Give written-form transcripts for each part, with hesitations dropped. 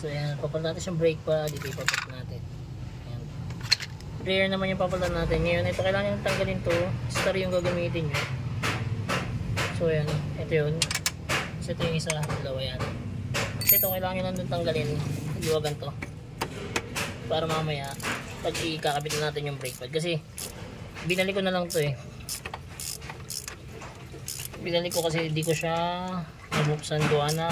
So ayan, papalitan natin siyang brake pad. Dito ipapalitan natin. Ayan. Rear naman yung papalitan natin. Ngayon, ito kailangan yung tanggalin to. Star yung gagamitin nyo. So ayan, ito yun. So ito yung isa, dalawa yan. So ito kailangan nyo nandun tanggalin. Iwagan to. Para mamaya, pag ikakabit natin yung brake pad. Kasi, binalik ko na lang to eh. Binalik ko kasi hindi ko siya nabuksan doon na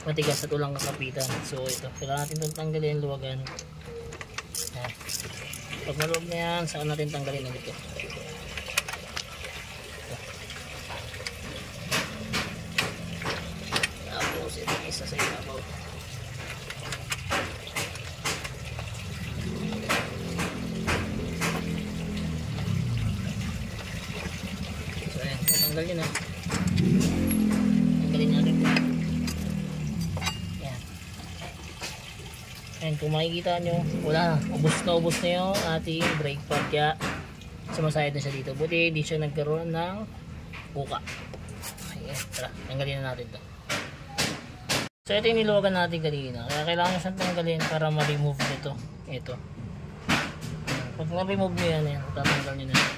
matigas at ulang kakapitan. So ito, kailangan natin itong tanggalin, luwagan. Ayan. Pag maluwag na yan, saan natin tanggalin ulit ito. Tapos ito isa sa ibabaw. So ayan, tanggalin na. Tanggalin natin ito. Ayan. Ayan, kung makikita nyo, wala na. Ubos na yung ating brake pad. Kaya sumasayad na siya dito. Buti hindi siya nagkaroon ng buka. Ayan, tara, tanggalin na natin ito. So ito yung niluwagan natin kanina. Kaya kailangan nyo siyang tanggalin para ma-remove nito. Ito. Pag na-remove nyo yan, tatanggal nyo na siya.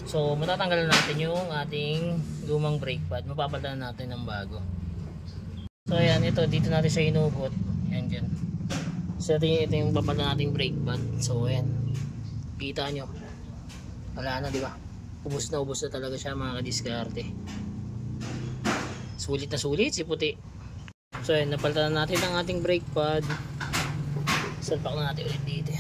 So matatanggal natin yung ating lumang brake pad. Mapapalitan natin ng bago. So ayan, ito dito natin siya inugot. Ayan dyan. So ito yung papalitan nating brake pad. So ayan, kita nyo, wala na, diba? Ubus na talaga siya, mga kadiskarte. Sulit na sulit si puti. So ayan, napalitan natin ang ating brake pad. Salpak na natin ulit dito.